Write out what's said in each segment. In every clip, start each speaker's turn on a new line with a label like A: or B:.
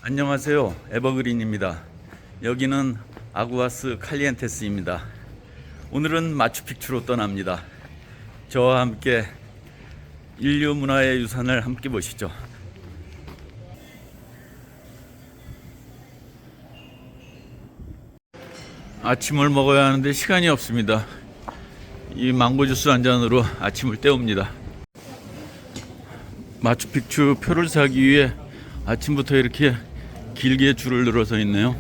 A: 안녕하세요. 에버그린입니다. 여기는 아구아스 칼리엔테스입니다. 오늘은 마추픽추로 떠납니다. 저와 함께 인류 문화의 유산을 함께 보시죠. 아침을 먹어야 하는데 시간이 없습니다. 이 망고 주스 한 잔으로 아침을 때웁니다. 마추픽추 표를 사기 위해 아침부터 이렇게 길게 줄을 늘어서 있네요.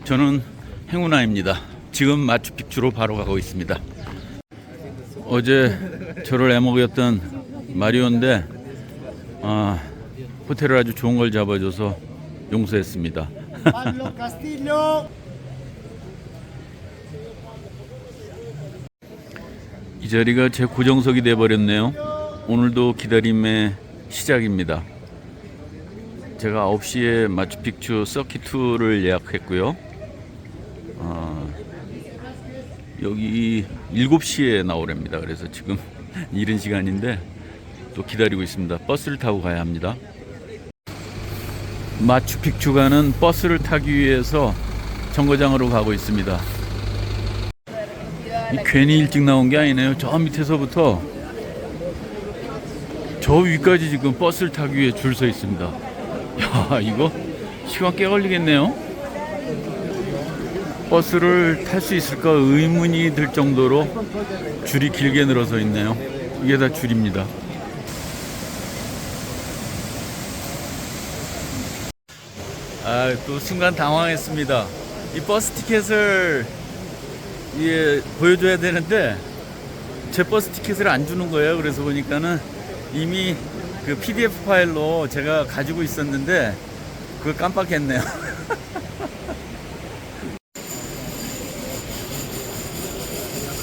A: 저는 행운아입니다. 지금 마추픽추로 바로 가고 있습니다. 어제 저를 애먹였던 마리오인데 호텔을 아주 좋은 걸 잡아줘서 용서했습니다. 이 자리가 제 고정석이 돼버렸네요. 오늘도 기다림의 시작입니다. 제가 9시에 마추픽추 서킷2를 예약했고요. 여기 7시에 나오랍니다. 그래서 지금 이른 시간인데 또 기다리고 있습니다. 버스를 타고 가야 합니다. 마추픽추 가는 버스를 타기 위해서 정거장으로 가고 있습니다. 괜히 일찍 나온 게 아니네요. 저 밑에서부터 저 위까지 지금 버스를 타기 위해 줄 서 있습니다. 야, 이거 시간 꽤 걸리겠네요. 버스를 탈 수 있을까 의문이 들 정도로 줄이 길게 늘어서 있네요. 이게 다 줄입니다. 또 순간 당황했습니다. 이 버스 티켓을 보여줘야 되는데 제 버스 티켓을 안 주는 거예요. 그래서 보니까는 이미 그 PDF 파일로 제가 가지고 있었는데 그걸 깜빡했네요.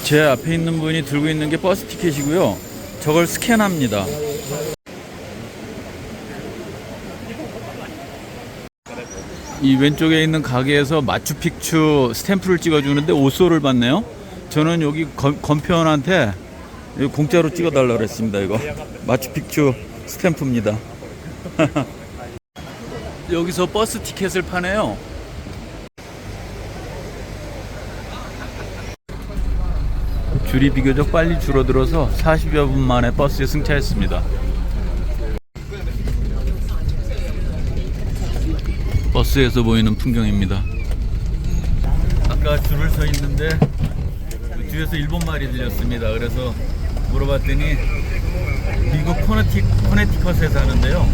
A: 제 앞에 있는 분이 들고 있는 게 버스 티켓이고요. 저걸 스캔합니다. 이 왼쪽에 있는 가게에서 마추픽추 스탬프를 찍어주는데 5소를 받네요. 저는 여기 건편한테 공짜로 찍어달라고 그랬습니다. 이거 마추픽추 스탬프입니다. 여기서 버스 티켓을 파네요. 줄이 비교적 빨리 줄어들어서 40여 분 만에 버스에 승차했습니다. 버스에서 보이는 풍경입니다. 아까 줄을 서 있는데 뒤에서 일본말이 들렸습니다. 그래서 물어봤더니 미국 코네티컷에 사는데요.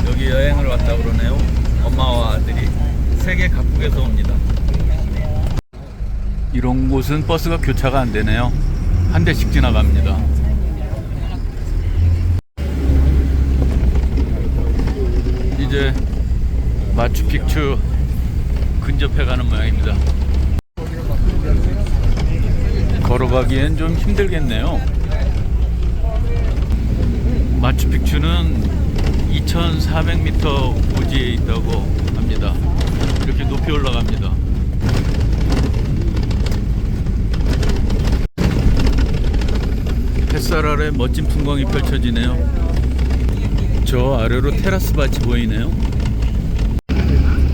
A: 여기 여행을 왔다 그러네요. 엄마와 아들이 세계 각국에서 옵니다. 이런 곳은 버스가 교차가 안 되네요. 한 대씩 지나갑니다. 이제 마추픽추 근접해 가는 모양입니다. 걸어가기엔 좀 힘들겠네요. 마추픽추는 2400m 고지에 있다고 합니다. 이렇게 높이 올라갑니다. 햇살 아래 멋진 풍광이 펼쳐지네요. 저 아래로 테라스 밭이 보이네요.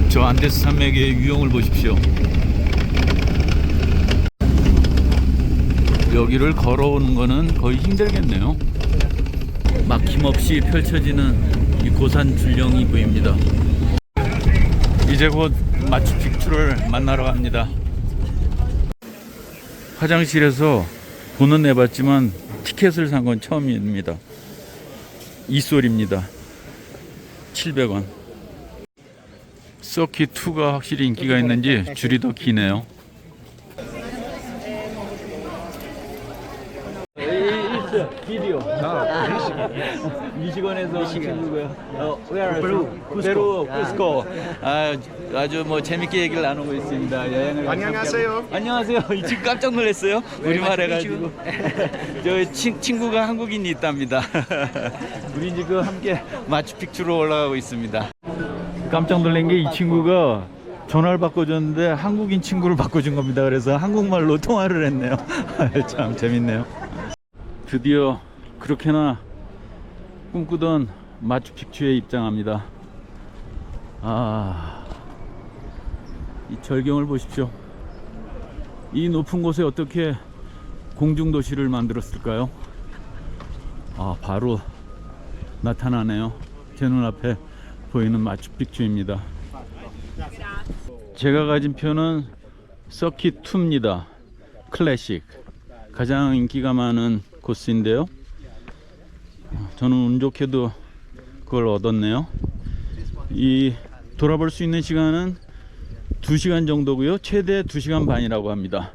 A: 저 안데스 산맥의 유형을 보십시오. 여기를 걸어오는 거는 거의 힘들겠네요. 막힘없이 펼쳐지는 이 고산 줄령이 보입니다. 이제 곧 마추픽추를 만나러 갑니다. 화장실에서 돈은 내봤지만 티켓을 산 건 처음입니다. 이솔입니다. 700원. 서킷2가 확실히 인기가 있는지 줄이 더 기네요. 비디오. 미시건에서 온 친구고요. 페루, 쿠스코. 아주 뭐 재밌게 얘기를 나누고 있습니다. 여행을.
B: 안녕하세요.
A: 안녕하세요. 지금 깜짝 놀랐어요. 우리말 해가지고. 저 친구가 한국인이 있답니다. 우리 지금 함께 마추픽추로 올라가고 있습니다. 깜짝 놀란 게 이 친구가 전화를 바꿔줬는데 한국인 친구를 바꿔준 겁니다. 그래서 한국말로 통화를 했네요. 참 재밌네요. 드디어 그렇게나 꿈꾸던 마추픽추에 입장합니다. 이 절경을 보십시오. 이 높은 곳에 어떻게 공중도시를 만들었을까요? 바로 나타나네요. 제 눈앞에 보이는 마추픽추입니다. 제가 가진 표는 서킷2입니다. 클래식. 가장 인기가 많은 코스인데요. 저는 운 좋게도 그걸 얻었네요. 이 돌아볼 수 있는 시간은 2시간 정도고요. 최대 2시간 반이라고 합니다.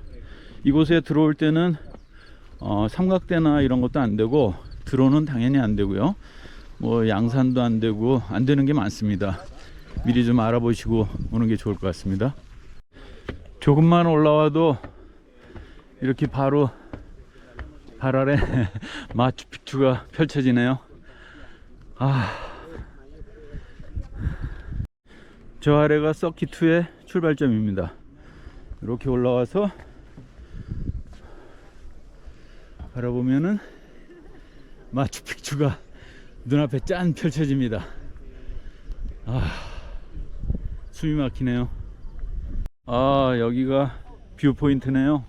A: 이곳에 들어올 때는 삼각대나 이런 것도 안 되고, 드론은 당연히 안 되고요. 뭐 양산도 안 되고, 안 되는 게 많습니다. 미리 좀 알아보시고 오는 게 좋을 것 같습니다. 조금만 올라와도 이렇게 바로 발 아래 마추픽추가 펼쳐지네요. 저 아래가 서킷2의 출발점입니다. 이렇게 올라와서 바라보면은 마추픽추가 눈앞에 짠 펼쳐집니다. 숨이 막히네요. 여기가 뷰 포인트네요.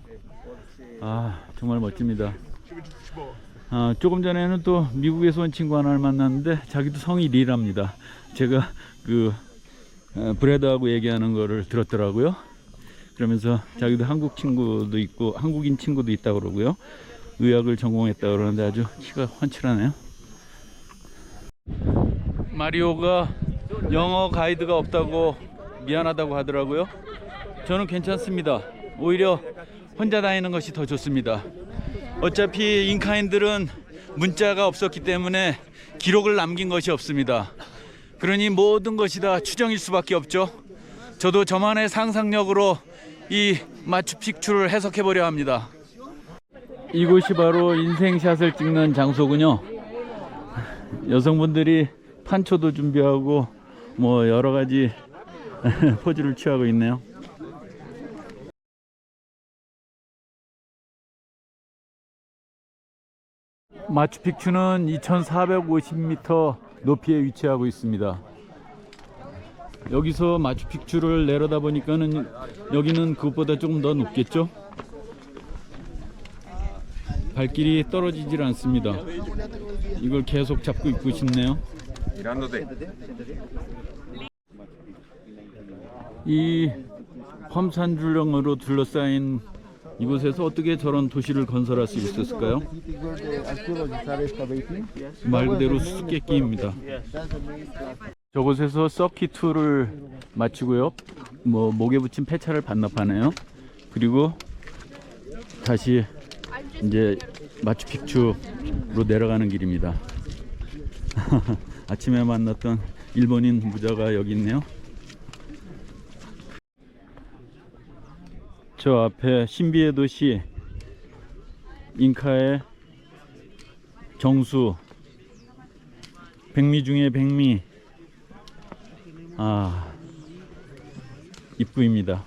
A: 정말 멋집니다. 조금 전에는 또 미국에서 온 친구 하나를 만났는데 자기도 성이 리랍니다. 제가 브래드하고 얘기하는 거를 들었더라고요. 그러면서 자기도 한국 친구도 있고 한국인 친구도 있다고 그러고요. 의학을 전공했다고 그러는데 아주 키가 훤칠하네요. 마리오가 영어 가이드가 없다고 미안하다고 하더라고요. 저는 괜찮습니다. 오히려 혼자 다니는 것이 더 좋습니다. 어차피 인카인들은 문자가 없었기 때문에 기록을 남긴 것이 없습니다. 그러니 모든 것이 다 추정일 수밖에 없죠. 저도 저만의 상상력으로 이 마추픽추를 해석해 보려 합니다. 이곳이 바로 인생샷을 찍는 장소군요. 여성분들이 판초도 준비하고 뭐 여러가지 포즈를 취하고 있네요. 마추픽추는 2450m 높이에 위치하고 있습니다. 여기서 마추픽추를 내려다 보니까는 여기는 그것보다 조금 더 높겠죠? 발길이 떨어지질 않습니다. 이걸 계속 잡고 있고 싶네요. 이 험산줄령으로 둘러싸인 이곳에서 어떻게 저런 도시를 건설할 수 있었을까요? 말 그대로 수수께끼입니다. 저곳에서 서킷2를 마치고요. 목에 붙인 폐차를 반납하네요. 그리고 다시 이제 마추픽추로 내려가는 길입니다. 아침에 만났던 일본인 부자가 여기 있네요. 저 앞에 신비의 도시 잉카의 정수, 백미 중에 백미, 입구입니다.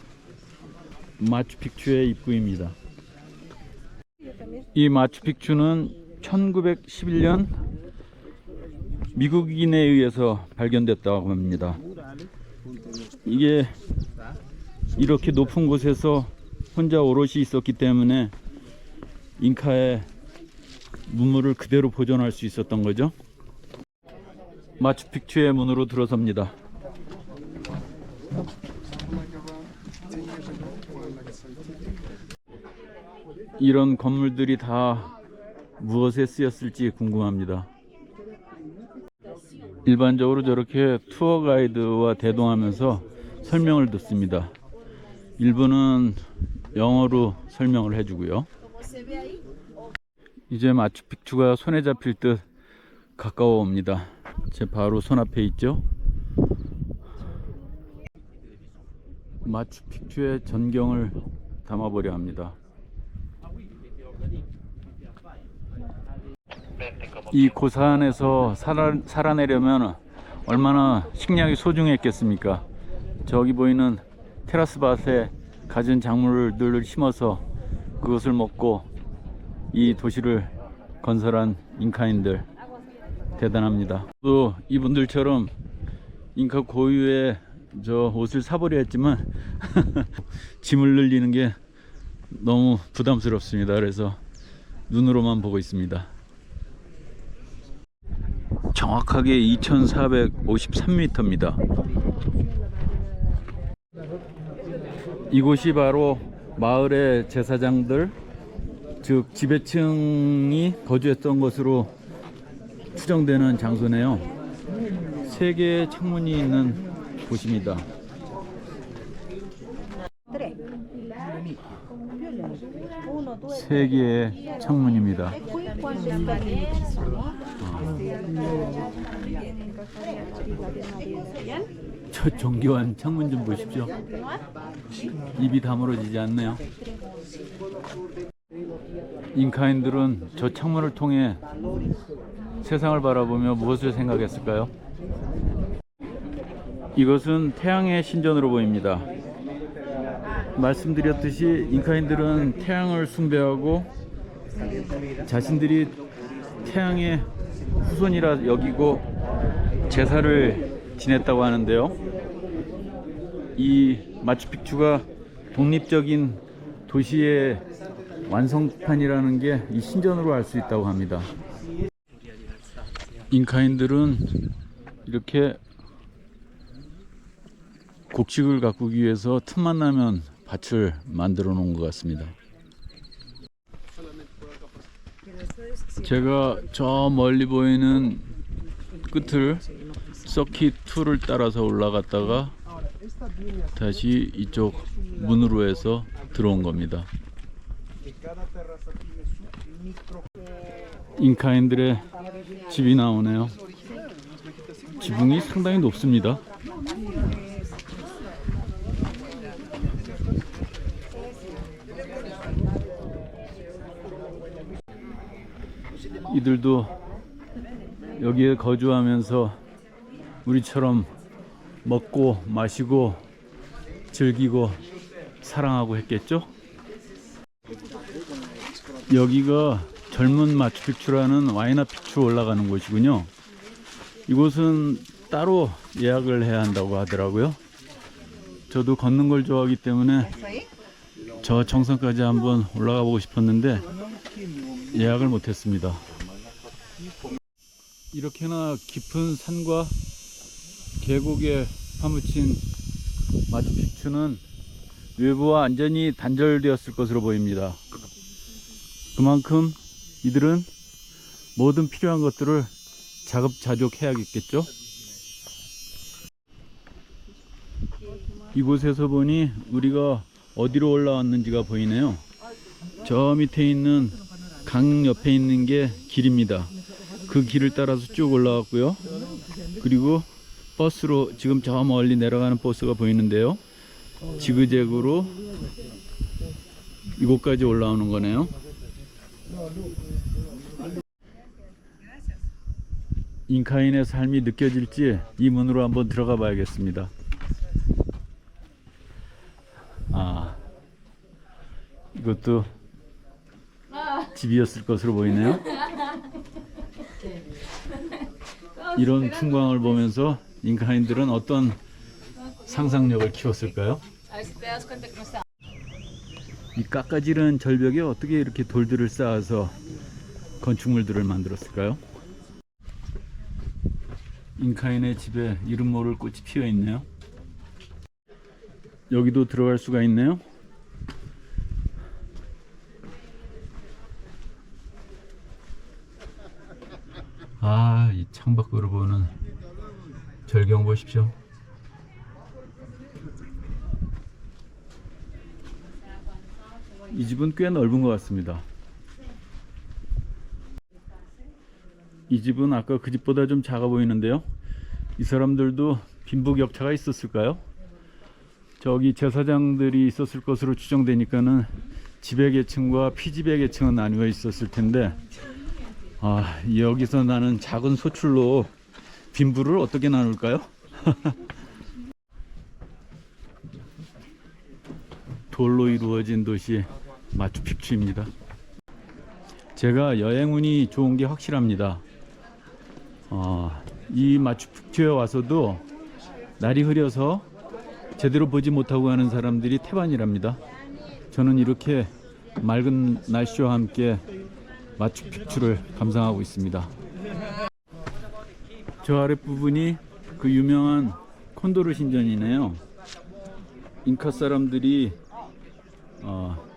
A: 마추픽추의 입구입니다. 이 마추픽추는 1911년 미국인에 의해서 발견됐다고 합니다. 이게 이렇게 높은 곳에서 혼자 오롯이 있었기 때문에 잉카의 문물을 그대로 보존할 수 있었던 거죠. 마추픽추의 문으로 들어섭니다. 이런 건물들이 다 무엇에 쓰였을지 궁금합니다. 일반적으로 저렇게 투어 가이드와 대동하면서 설명을 듣습니다. 일부는 영어로 설명을 해주고요. 이제 마추픽추가 손에 잡힐 듯 가까워 옵니다. 제 바로 손 앞에 있죠. 마추픽추의 전경을 담아보려 합니다. 이 고산에서 살아내려면 얼마나 식량이 소중했겠습니까? 저기 보이는 테라스 밭에 갖은 작물들을 심어서 그것을 먹고 이 도시를 건설한 잉카인들 대단합니다. 또 이분들처럼 잉카 고유의 저 옷을 사보려 했지만 짐을 늘리는 게 너무 부담스럽습니다. 그래서 눈으로만 보고 있습니다. 정확하게 2453m입니다. 이곳이 바로 마을의 제사장들, 즉 지배층이 거주했던 것으로 추정되는 장소네요. 3개의 창문이 있는 곳입니다. 세 개의 창문입니다. 저 정교한 창문 좀 보십시오. 입이 다물어지지 않네요. 잉카인들은 저 창문을 통해 세상을 바라보며 무엇을 생각했을까요? 이것은 태양의 신전으로 보입니다. 말씀드렸듯이 잉카인들은 태양을 숭배하고 자신들이 태양의 후손이라 여기고 제사를 지냈다고 하는데요. 이 마추픽추가 독립적인 도시의 완성판이라는 게 이 신전으로 알 수 있다고 합니다. 잉카인들은 이렇게 곡식을 가꾸기 위해서 틈만 나면 밭을 만들어 놓은 것 같습니다. 제가 저 멀리 보이는 끝을 서킷 2를 따라서 올라갔다가 다시 이쪽 문으로 해서 들어온 겁니다. 잉카인들의 집이 나오네요. 지붕이 상당히 높습니다. 이들도 여기에 거주하면서 우리처럼 먹고 마시고 즐기고 사랑하고 했겠죠? 여기가 젊은 마추픽추라는 와이나픽추 올라가는 곳이군요. 이곳은 따로 예약을 해야 한다고 하더라고요. 저도 걷는 걸 좋아하기 때문에 저 정상까지 한번 올라가 보고 싶었는데 예약을 못했습니다. 이렇게나 깊은 산과 계곡에 파묻힌 마추픽추는 외부와 완전히 단절되었을 것으로 보입니다. 그만큼 이들은 모든 필요한 것들을 자급자족해야겠죠. 이곳에서 보니 우리가 어디로 올라왔는지가 보이네요. 저 밑에 있는 강 옆에 있는 게 길입니다. 그 길을 따라서 쭉 올라왔고요. 그리고 버스로 지금 저 멀리 내려가는 버스가 보이는데요. 지그재그로 이곳까지 올라오는 거네요. 잉카인의 삶이 느껴질지 이 문으로 한번 들어가 봐야겠습니다. 아, 이것도 집이었을 것으로 보이네요. 이런 풍광을 보면서 잉카인들은 어떤 상상력을 키웠을까요? 이 깎아지른 절벽에 어떻게 이렇게 돌들을 쌓아서 건축물들을 만들었을까요? 잉카인의 집에 이름 모를 꽃이 피어 있네요. 여기도 들어갈 수가 있네요. 아, 이 창밖으로 보는 절경 보십시오. 이 집은 꽤 넓은 것 같습니다. 이 집은 아까 그 집보다 좀 작아 보이는데요. 이 사람들도 빈부격차가 있었을까요? 저기 제사장들이 있었을 것으로 추정되니까는 지배계층과 피지배계층은 나뉘어 있었을 텐데, 아, 여기서 나는 작은 소출로 빈부를 어떻게 나눌까요? 돌로 이루어진 도시 마추픽추입니다. 제가 여행운이 좋은 게 확실합니다. 이 마추픽추에 와서도 날이 흐려서 제대로 보지 못하고 가는 사람들이 태반이랍니다. 저는 이렇게 맑은 날씨와 함께 마추픽추를 감상하고 있습니다. 저 아랫부분이 그 유명한 콘도르 신전이네요. 잉카 사람들이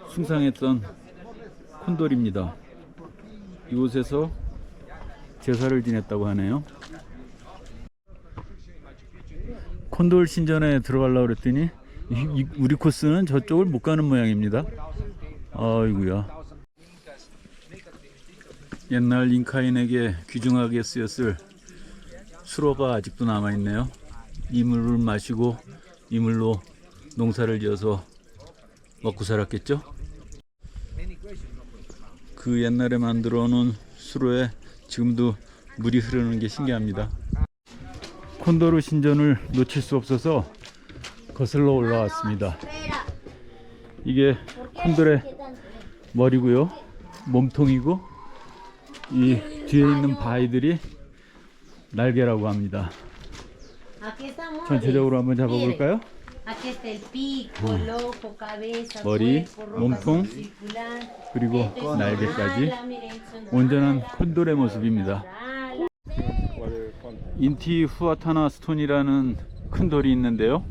A: 숭상했던 콘돌입니다. 이곳에서 제사를 지냈다고 하네요. 콘돌 신전에 들어가려고 그랬더니 우리 코스는 저쪽을 못 가는 모양입니다. 아이고야. 옛날 잉카인에게 귀중하게 쓰였을 수로가 아직도 남아있네요. 이 물을 마시고 이 물로 농사를 지어서 먹고 살았겠죠? 그 옛날에 만들어 놓은 수로에 지금도 물이 흐르는 게 신기합니다. 콘도르 신전을 놓칠 수 없어서 거슬러 올라왔습니다. 이게 콘돌의 머리고요, 몸통이고 이 뒤에 있는 바위들이 날개라고 합니다. 전체적으로 한번 잡아볼까요? 머리, 몸통, 그리고 날개까지 온전한 콘돌의 모습입니다. 인티후아타나 스톤이라는 큰 돌이 있는데요,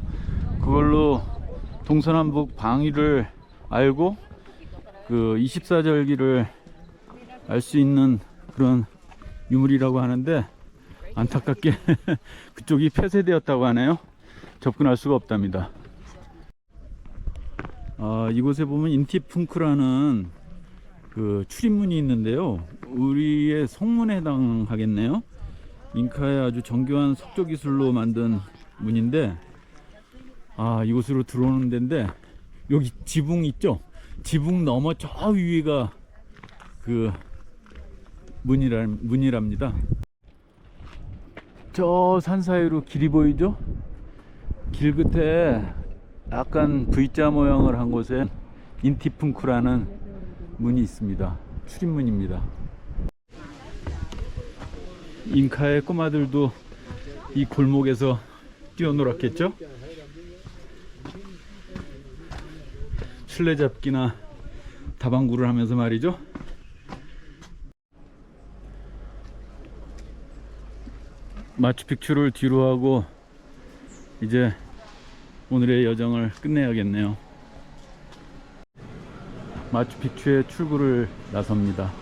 A: 그걸로 동서남북 방위를 알고 그 24절기를 알 수 있는 그런 유물이라고 하는데, 안타깝게 그쪽이 폐쇄되었다고 하네요. 접근할 수가 없답니다. 이곳에 보면 인티풍크라는 그 출입문이 있는데요, 우리의 성문에 해당하겠네요. 잉카의 아주 정교한 석조 기술로 만든 문인데, 이곳으로 들어오는 데인데, 여기 지붕 있죠? 지붕 넘어 저 위가 그 문이랍니다. 저 산 사이로 길이 보이죠? 길 끝에 약간 V자 모양을 한 곳에 인티풍크라는 문이 있습니다. 출입문입니다. 잉카의 꼬마들도 이 골목에서 뛰어놀았겠죠? 술래잡기나 다방구를 하면서 말이죠. 마추픽추를 뒤로 하고 이제 오늘의 여정을 끝내야겠네요. 마추픽추의 출구를 나섭니다.